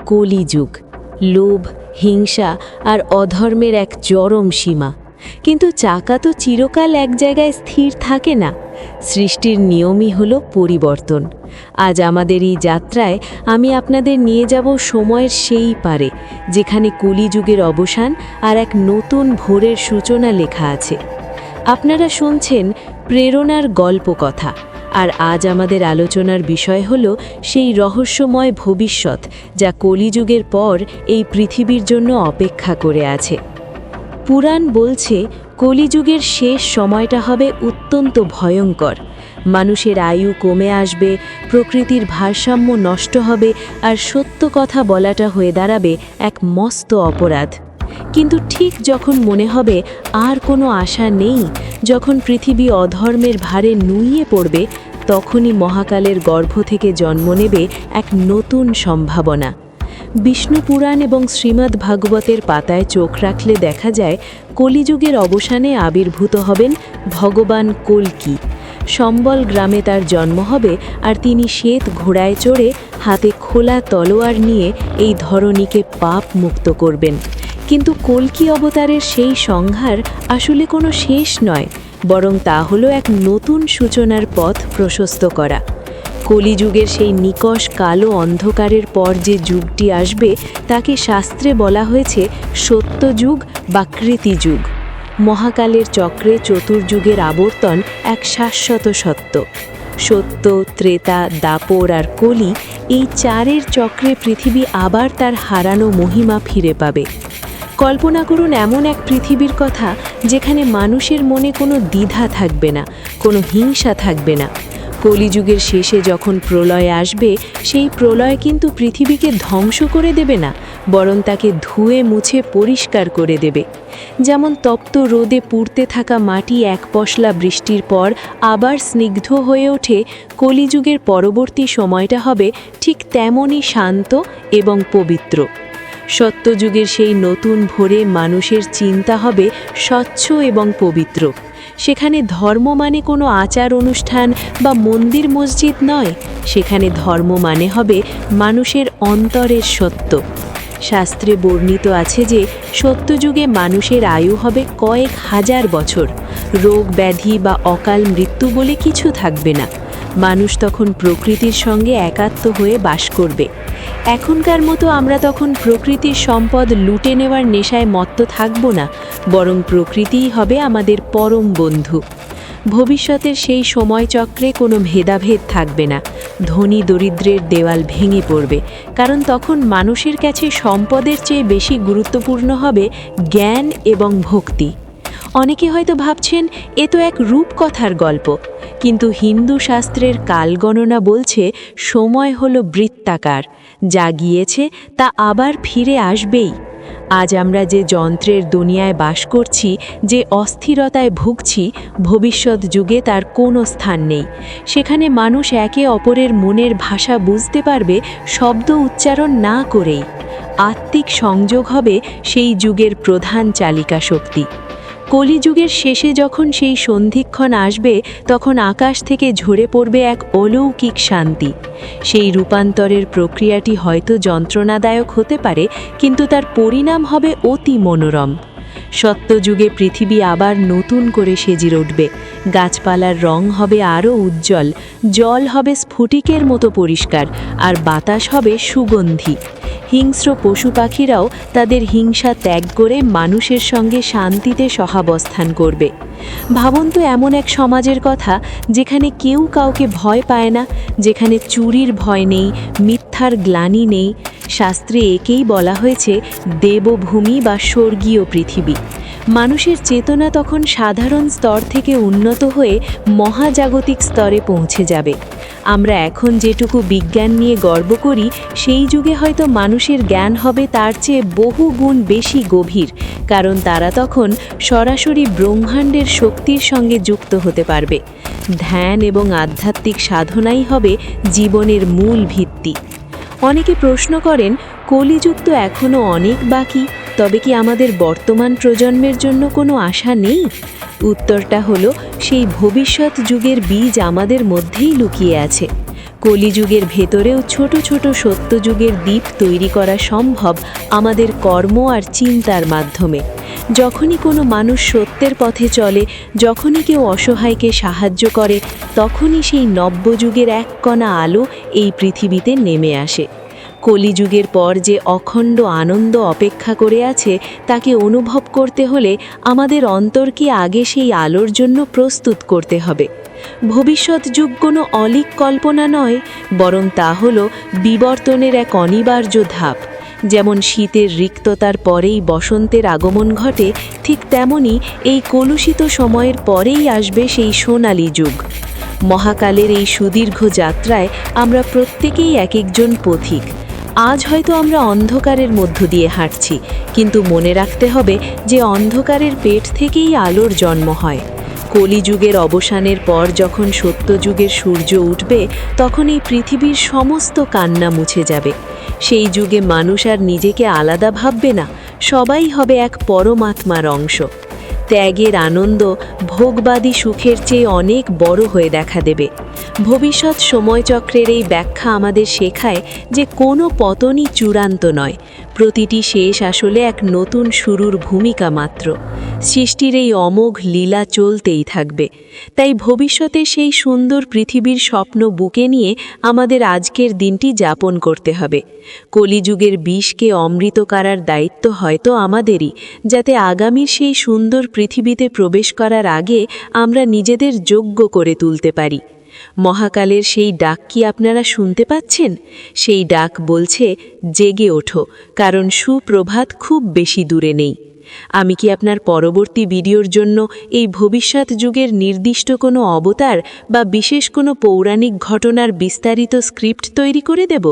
কলিযুগ, লোভ, হিংসা আর অধর্মের এক চরম সীমা। কিন্তু চাকা তো চিরকাল এক জায়গায় স্থির থাকে না। সৃষ্টির নিয়মই হলো পরিবর্তন। আজ আমাদের এই যাত্রায় আমি আপনাদের নিয়ে যাব সময়ের সেই পারে, যেখানে কলিযুগের অবসান আর এক নতুন ভোরের সূচনা লেখা আছে। আপনারা শুনছেন প্রেরণার গল্পকথা, আর আজ আমাদের আলোচনার বিষয় হল সেই রহস্যময় ভবিষ্যৎ যা কলিযুগের পর এই পৃথিবীর জন্য অপেক্ষা করে আছে। পুরাণ বলছে কলিযুগের শেষ সময়টা হবে অত্যন্ত ভয়ঙ্কর। মানুষের আয়ু কমে আসবে, প্রকৃতির ভারসাম্য নষ্ট হবে, আর সত্য কথা বলাটা হয়ে দাঁড়াবে এক মস্ত অপরাধ। কিন্তু ঠিক যখন মনে হবে আর কোনো আশা নেই, যখন পৃথিবী অধর্মের ভারে নুইয়ে পড়বে, তখনই মহাকালের গর্ভ থেকে জন্ম নেবে এক নতুন সম্ভাবনা। বিষ্ণু পুরাণ এবং শ্রীমদ্ ভাগবতের পাতায় চোখ রাখলে দেখা যায় কলিযুগের অবসানে আবির্ভূত হবেন ভগবান কল্কি। সম্বল গ্রামে তার জন্ম হবে, আর তিনি শ্বেত ঘোড়ায় চড়ে হাতে খোলা তলোয়ার নিয়ে এই ধরণীকে পাপ মুক্ত করবেন। কিন্তু কল্কি অবতারের সেই সংহার আসলে কোনো শেষ নয়, বরং তা হলো এক নতুন সূচনার পথ প্রশস্ত করা। কলিযুগের সেই নিকষ কালো অন্ধকারের পর যে যুগটি আসবে, তাকে শাস্ত্রে বলা হয়েছে সত্যযুগ বা কৃতিযুগ। মহাকালের চক্রে চতুর্যুগের আবর্তন এক শাশ্বত সত্য। সত্য, ত্রেতা, দাপর আর কলি, এই চারের চক্রে পৃথিবী আবার তার হারানো মহিমা ফিরে পাবে। কল্পনা করুন এমন এক পৃথিবীর কথা, যেখানে মানুষের মনে কোনো দ্বিধা থাকবে না, কোনো হিংসা থাকবে না। কলিযুগের শেষে যখন প্রলয় আসবে, সেই প্রলয় কিন্তু পৃথিবীকে ধ্বংস করে দেবে না, বরং তাকে ধুয়ে মুছে পরিষ্কার করে দেবে। যেমন তপ্ত রোদে পুড়তে থাকা মাটি এক পশলা বৃষ্টির পর আবার স্নিগ্ধ হয়ে ওঠে, কলিযুগের পরবর্তী সময়টা হবে ঠিক তেমনই শান্ত এবং পবিত্র। সত্যযুগের সেই নতুন ভোরে মানুষের চিন্তা হবে স্বচ্ছ এবং পবিত্র। সেখানে ধর্ম মানে কোনো আচার অনুষ্ঠান বা মন্দির মসজিদ নয়, সেখানে ধর্ম মানে হবে মানুষের অন্তরের সত্য। শাস্ত্রে বর্ণিত আছে যে সত্যযুগে মানুষের আয়ু হবে কয়েক হাজার বছর। রোগ ব্যাধি বা অকাল মৃত্যু বলে কিছু থাকবে না। মানুষ তখন প্রকৃতির সঙ্গে একাত্ম হয়ে বাস করবে। এখনকার মতো আমরা তখন প্রকৃতির সম্পদ লুটে নেওয়ার নেশায় মত্ত থাকব না, বরং প্রকৃতিই হবে আমাদের পরম বন্ধু। ভবিষ্যতের সেই সময়চক্রে কোনো ভেদাভেদ থাকবে না। ধনী দরিদ্রের দেওয়াল ভেঙে পড়বে, কারণ তখন মানুষের কাছে সম্পদের চেয়ে বেশি গুরুত্বপূর্ণ হবে জ্ঞান এবং ভক্তি। অনেকে হয়তো ভাবছেন এ তো এক রূপকথার গল্প, কিন্তু হিন্দু শাস্ত্রের কালগণনা বলছে সময় হলো বৃত্তাকার, যা গিয়েছে তা আবার ফিরে আসবেই। আজ আমরা যে যন্ত্রের দুনিয়ায় বাস করছি, যে অস্থিরতায় ভুগছি, ভবিষ্যৎ যুগে তার কোনো স্থান নেই। সেখানে মানুষ একে অপরের মনের ভাষা বুঝতে পারবে শব্দ উচ্চারণ না করেই। আত্মিক সংযোগ হবে সেই যুগের প্রধান চালিকা শক্তি। কলিযুগের শেষে যখন সেই সন্ধিক্ষণ আসবে, তখন আকাশ থেকে ঝরে পড়বে এক অলৌকিক শান্তি। সেই রূপান্তরের প্রক্রিয়াটি হয়তো যন্ত্রণাদায়ক হতে পারে, কিন্তু তার পরিণাম হবে অতি মনোরম। সত্যযুগে পৃথিবী আবার নতুন করে সেজে উঠবে। গাছপালার রং হবে আরও উজ্জ্বল, জল হবে স্ফটিকের মতো পরিষ্কার, আর বাতাস হবে সুগন্ধি। হিংস্র পশু পাখিরাও তাদের হিংসা ত্যাগ করে মানুষের সঙ্গে শান্তিতে সহাবস্থান করবে। ভাবুন তো এমন এক সমাজের কথা, যেখানে কেউ কাউকে ভয় পায় না, যেখানে চুরির ভয় নেই, মিথ্যার গ্লানি নেই। শাস্ত্রে একেই বলা হয়েছে দেবভূমি বা স্বর্গীয় পৃথিবী। মানুষের চেতনা তখন সাধারণ স্তর থেকে উন্নত হয়ে মহাজাগতিক স্তরে পৌঁছে যাবে। আমরা এখন যেটুকু বিজ্ঞান নিয়ে গর্ব করি, সেই যুগে হয়তো মানুষের জ্ঞান হবে তার চেয়ে বহু গুণ বেশি গভীর, কারণ তারা তখন সরাসরি ব্রহ্মাণ্ডের শক্তির সঙ্গে যুক্ত হতে পারবে। ধ্যান এবং আধ্যাত্মিক সাধনাই হবে জীবনের মূল ভিত্তি। অনেকে প্রশ্ন করেন, কলিযুগ তো এখনও অনেক বাকি, তবে কি আমাদের বর্তমান প্রজন্মের জন্য কোনো আশা নেই? উত্তরটা হলো, সেই ভবিষ্যৎ যুগের বীজ আমাদের মধ্যেই লুকিয়ে আছে। কলিযুগের ভেতরেও ছোট ছোট সত্যযুগের দ্বীপ তৈরি করা সম্ভব আমাদের কর্ম আর চিন্তার মাধ্যমে। যখনই কোনো মানুষ সত্যের পথে চলে, যখনই কেউ অসহায়কে সাহায্য করে, তখনই সেই নব্যযুগের এক কণা আলো এই পৃথিবীতে নেমে আসে। কলিযুগের পর যে অখণ্ড আনন্দ অপেক্ষা করে আছে, তাকে অনুভব করতে হলে আমাদের অন্তরকে আগে সেই আলোর জন্য প্রস্তুত করতে হবে। ভবিষ্যৎ যুগ কোনো অলীক কল্পনা নয়, বরং তা হল বিবর্তনের এক অনিবার্য ধাপ। যেমন শীতের রিক্ততার পরেই বসন্তের আগমন ঘটে, ঠিক তেমনি এই কলুষিত সময়ের পরেই আসবে সেই সোনালী যুগ। মহাকালের এই সুদীর্ঘ যাত্রায় আমরা প্রত্যেকেই এক একজন পথিক। আজ হয়তো আমরা অন্ধকারের মধ্য দিয়ে হাঁটছি, কিন্তু মনে রাখতে হবে যে অন্ধকারের পেট থেকেই আলোর জন্ম হয়। কলিযুগের অবসানের পর যখন সত্যযুগের সূর্য উঠবে, তখন এই পৃথিবীর সমস্ত কান্না মুছে যাবে। সেই যুগে মানুষ আর নিজেকে আলাদা ভাববে না, সবাই হবে এক পরমাত্মার অংশ। ত্যাগের আনন্দ ভোগবাদী সুখের চেয়ে অনেক বড় হয়ে দেখা দেবে। ভবিষ্যৎ সময়চক্রের এই ব্যাখ্যা আমাদের শেখায় যে কোনো পতনই চূড়ান্ত নয়, প্রতিটি শেষ আসলে এক নতুন শুরুর ভূমিকা মাত্র। সৃষ্টির এই অমোঘ লীলা চলতেই থাকবে। তাই ভবিষ্যতে সেই সুন্দর পৃথিবীর স্বপ্ন বুকে নিয়ে আমাদের আজকের দিনটি যাপন করতে হবে। কলিযুগের বিষকে অমৃত করার দায়িত্ব হয়তো আমাদেরই, যাতে আগামীর সেই সুন্দর পৃথিবীতে প্রবেশ করার আগে আমরা নিজেদের যোগ্য করে তুলতে পারি। মহাকালের সেই ডাক কি আপনারা শুনতে পাচ্ছেন? সেই ডাক বলছে, জেগে ওঠো, কারণ সুপ্রভাত খুব বেশি দূরে নেই। আমি কি আপনার পরবর্তী ভিডিওর জন্য এই ভবিষ্যৎ যুগের নির্দিষ্ট কোনো অবতার বা বিশেষ কোনো পৌরাণিক ঘটনার বিস্তারিত স্ক্রিপ্ট তৈরি করে দেব?